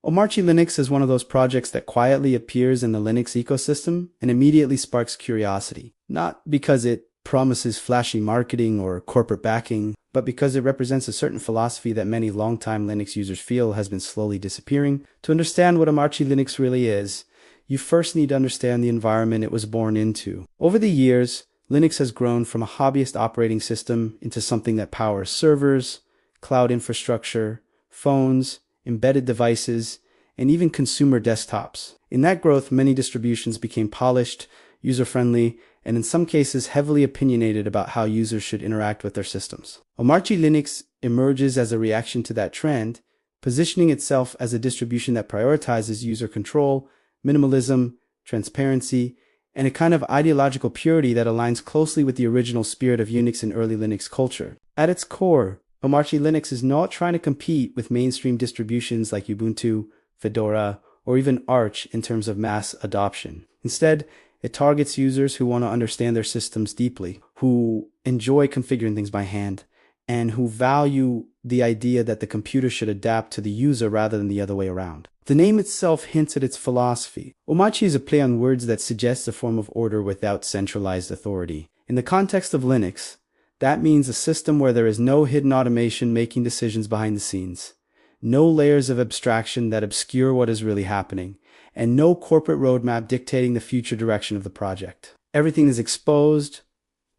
Omarchy Linux is one of those projects that quietly appears in the Linux ecosystem and immediately sparks curiosity, not because it promises flashy marketing or corporate backing, but because it represents a certain philosophy that many longtime Linux users feel has been slowly disappearing. To understand what Omarchy Linux really is, you first need to understand the environment it was born into. Over the years, Linux has grown from a hobbyist operating system into something that powers servers, cloud infrastructure, phones, embedded devices, and even consumer desktops. In that growth, many distributions became polished, user-friendly, and in some cases heavily opinionated about how users should interact with their systems. Omarchy Linux emerges as a reaction to that trend, positioning itself as a distribution that prioritizes user control, minimalism, transparency, and a kind of ideological purity that aligns closely with the original spirit of Unix and early Linux culture. At its core, Omarchy Linux is not trying to compete with mainstream distributions like Ubuntu, Fedora, or even Arch in terms of mass adoption. Instead, it targets users who want to understand their systems deeply, who enjoy configuring things by hand, and who value the idea that the computer should adapt to the user rather than the other way around. The name itself hints at its philosophy. Omarchy is a play on words that suggests a form of order without centralized authority. In the context of Linux, that means a system where there is no hidden automation making decisions behind the scenes, no layers of abstraction that obscure what is really happening, and no corporate roadmap dictating the future direction of the project. Everything is exposed,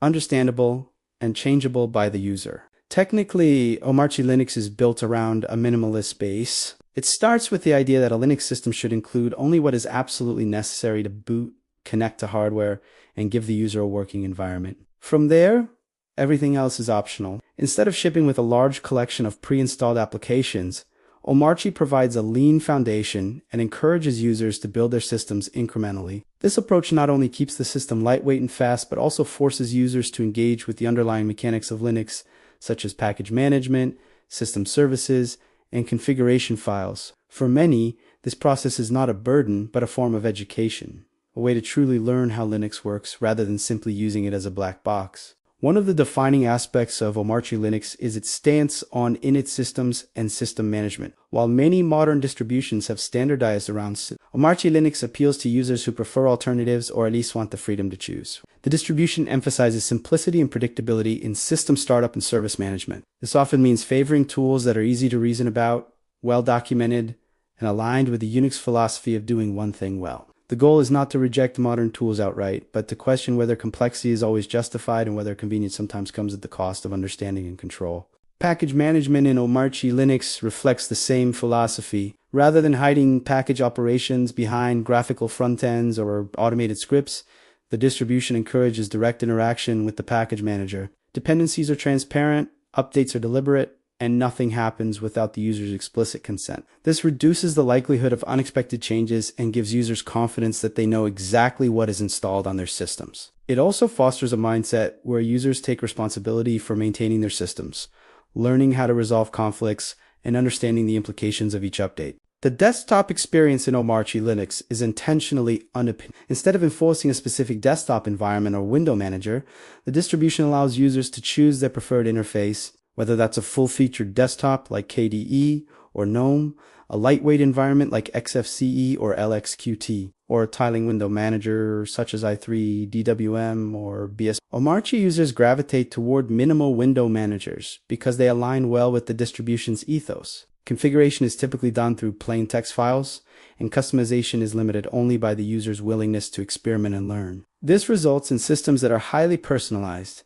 understandable, and changeable by the user. Technically, Omarchy Linux is built around a minimalist base. It starts with the idea that a Linux system should include only what is absolutely necessary to boot, connect to hardware, and give the user a working environment. From there, everything else is optional. Instead of shipping with a large collection of pre-installed applications, Omarchy provides a lean foundation and encourages users to build their systems incrementally. This approach not only keeps the system lightweight and fast, but also forces users to engage with the underlying mechanics of Linux, such as package management, system services, and configuration files. For many, this process is not a burden, but a form of education, a way to truly learn how Linux works rather than simply using it as a black box. One of the defining aspects of Omarchy Linux is its stance on init systems and system management. While many modern distributions have standardized around Omarchy Linux appeals to users who prefer alternatives or at least want the freedom to choose. The distribution emphasizes simplicity and predictability in system startup and service management. This often means favoring tools that are easy to reason about, well documented, and aligned with the Unix philosophy of doing one thing well. The goal is not to reject modern tools outright, but to question whether complexity is always justified and whether convenience sometimes comes at the cost of understanding and control. Package management in Omarchy Linux reflects the same philosophy. Rather than hiding package operations behind graphical front ends or automated scripts, the distribution encourages direct interaction with the package manager. Dependencies are transparent, updates are deliberate, and nothing happens without the user's explicit consent. This reduces the likelihood of unexpected changes and gives users confidence that they know exactly what is installed on their systems. It also fosters a mindset where users take responsibility for maintaining their systems, learning how to resolve conflicts, and understanding the implications of each update. The desktop experience in Omarchy Linux is intentionally unopinionated. Instead of enforcing a specific desktop environment or window manager, the distribution allows users to choose their preferred interface, whether that's a full-featured desktop like KDE or GNOME, a lightweight environment like XFCE or LXQT, or a tiling window manager such as i3, DWM, or BS. Omarchy users gravitate toward minimal window managers because they align well with the distribution's ethos. Configuration is typically done through plain text files, and customization is limited only by the user's willingness to experiment and learn. This results in systems that are highly personalized,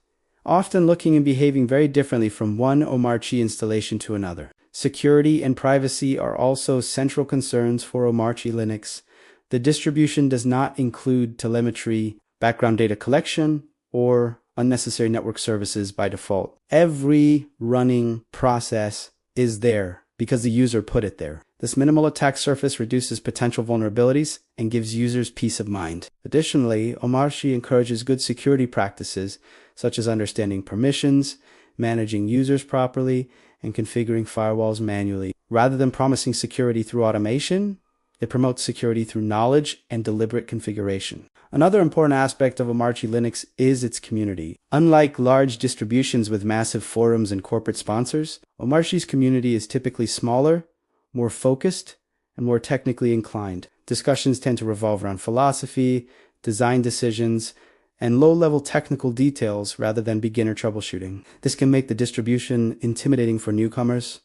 often looking and behaving very differently from one Omarchy installation to another. Security and privacy are also central concerns for Omarchy Linux. The distribution does not include telemetry, background data collection, or unnecessary network services by default. Every running process is there because the user put it there. This minimal attack surface reduces potential vulnerabilities and gives users peace of mind. Additionally, Omarchy encourages good security practices such as understanding permissions, managing users properly, and configuring firewalls manually. Rather than promising security through automation, it promotes security through knowledge and deliberate configuration. Another important aspect of Omarchy Linux is its community. Unlike large distributions with massive forums and corporate sponsors, Omarchy's community is typically smaller, more focused, and more technically inclined. Discussions tend to revolve around philosophy, design decisions, and low-level technical details rather than beginner troubleshooting. This can make the distribution intimidating for newcomers,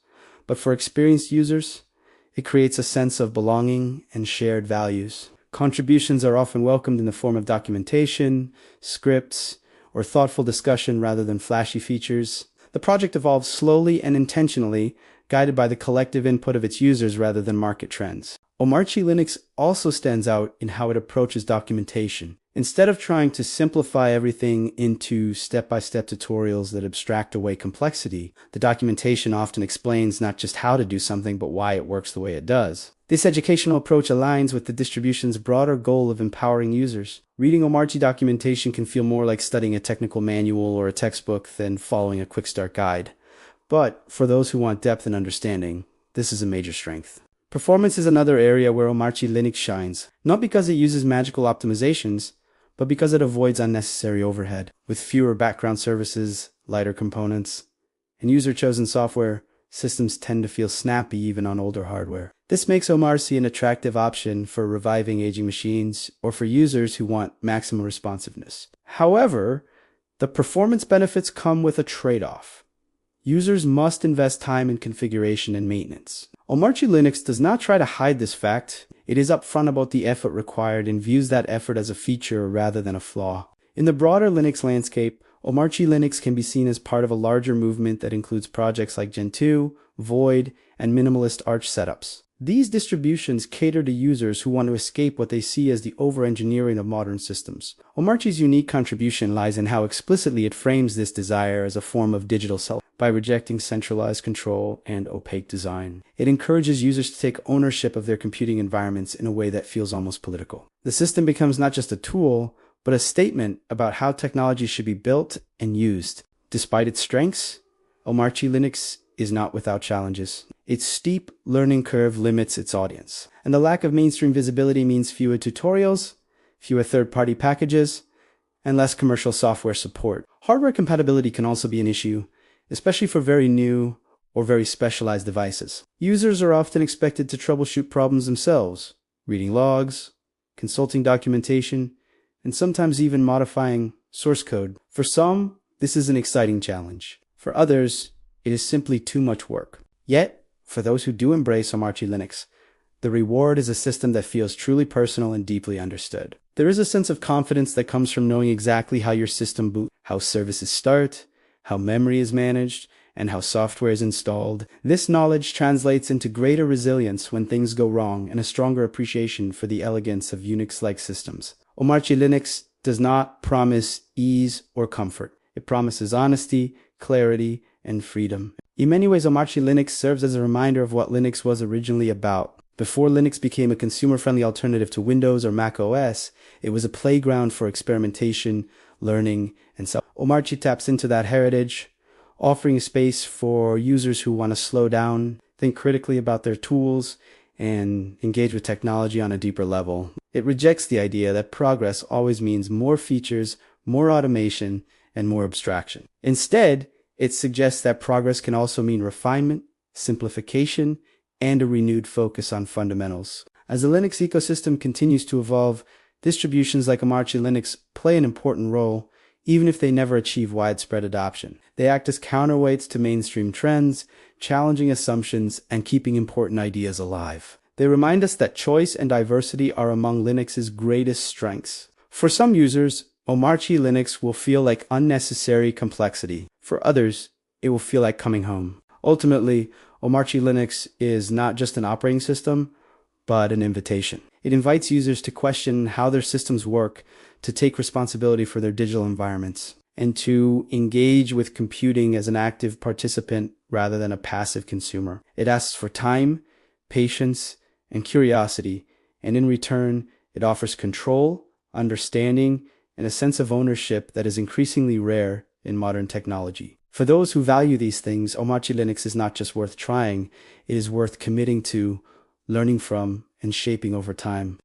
but for experienced users, it creates a sense of belonging and shared values. Contributions are often welcomed in the form of documentation, scripts, or thoughtful discussion rather than flashy features. The project evolves slowly and intentionally, guided by the collective input of its users rather than market trends. Omarchy Linux also stands out in how it approaches documentation. Instead of trying to simplify everything into step-by-step tutorials that abstract away complexity, the documentation often explains not just how to do something, but why it works the way it does. This educational approach aligns with the distribution's broader goal of empowering users. Reading Omarchy documentation can feel more like studying a technical manual or a textbook than following a quick start guide. But for those who want depth and understanding, this is a major strength. Performance is another area where Omarchy Linux shines, not because it uses magical optimizations, but because it avoids unnecessary overhead. With fewer background services, lighter components, and user-chosen software, systems tend to feel snappy even on older hardware. This makes Omarchy an attractive option for reviving aging machines or for users who want maximum responsiveness. However, the performance benefits come with a trade-off. Users must invest time in configuration and maintenance. Omarchy Linux does not try to hide this fact. It is upfront about the effort required and views that effort as a feature rather than a flaw. In the broader Linux landscape, Omarchy Linux can be seen as part of a larger movement that includes projects like Gentoo, Void, and Minimalist Arch setups. These distributions cater to users who want to escape what they see as the over-engineering of modern systems. Omarchy's unique contribution lies in how explicitly it frames this desire as a form of digital self by rejecting centralized control and opaque design. It encourages users to take ownership of their computing environments in a way that feels almost political. The system becomes not just a tool, but a statement about how technology should be built and used. Despite its strengths, Omarchy Linux is not without challenges. Its steep learning curve limits its audience, and the lack of mainstream visibility means fewer tutorials, fewer third-party packages, and less commercial software support. Hardware compatibility can also be an issue, especially for very new or very specialized devices. Users are often expected to troubleshoot problems themselves, reading logs, consulting documentation, and sometimes even modifying source code. For some, this is an exciting challenge. For others, it is simply too much work. Yet, for those who do embrace Omarchy Linux, the reward is a system that feels truly personal and deeply understood. There is a sense of confidence that comes from knowing exactly how your system boots, how services start, how memory is managed, and how software is installed. This knowledge translates into greater resilience when things go wrong and a stronger appreciation for the elegance of Unix-like systems. Omarchy Linux does not promise ease or comfort. It promises honesty, clarity, and freedom. In many ways, Omarchy Linux serves as a reminder of what Linux was originally about. Before Linux became a consumer-friendly alternative to Windows or Mac OS, it was a playground for experimentation, learning, and self. Omarchy taps into that heritage, offering a space for users who want to slow down, think critically about their tools, and engage with technology on a deeper level. It rejects the idea that progress always means more features, more automation, and more abstraction. Instead, it suggests that progress can also mean refinement, simplification, and a renewed focus on fundamentals. As the Linux ecosystem continues to evolve, distributions like Omarchy Linux play an important role, even if they never achieve widespread adoption. They act as counterweights to mainstream trends, challenging assumptions, and keeping important ideas alive. They remind us that choice and diversity are among Linux's greatest strengths. For some users, Omarchy Linux will feel like unnecessary complexity. For others, it will feel like coming home. Ultimately, Omarchy Linux is not just an operating system, but an invitation. It invites users to question how their systems work, to take responsibility for their digital environments, and to engage with computing as an active participant rather than a passive consumer. It asks for time, patience, and curiosity, and in return, it offers control, understanding, and a sense of ownership that is increasingly rare in modern technology. For those who value these things, Omarchy Linux is not just worth trying, it is worth committing to, learning from, and shaping over time.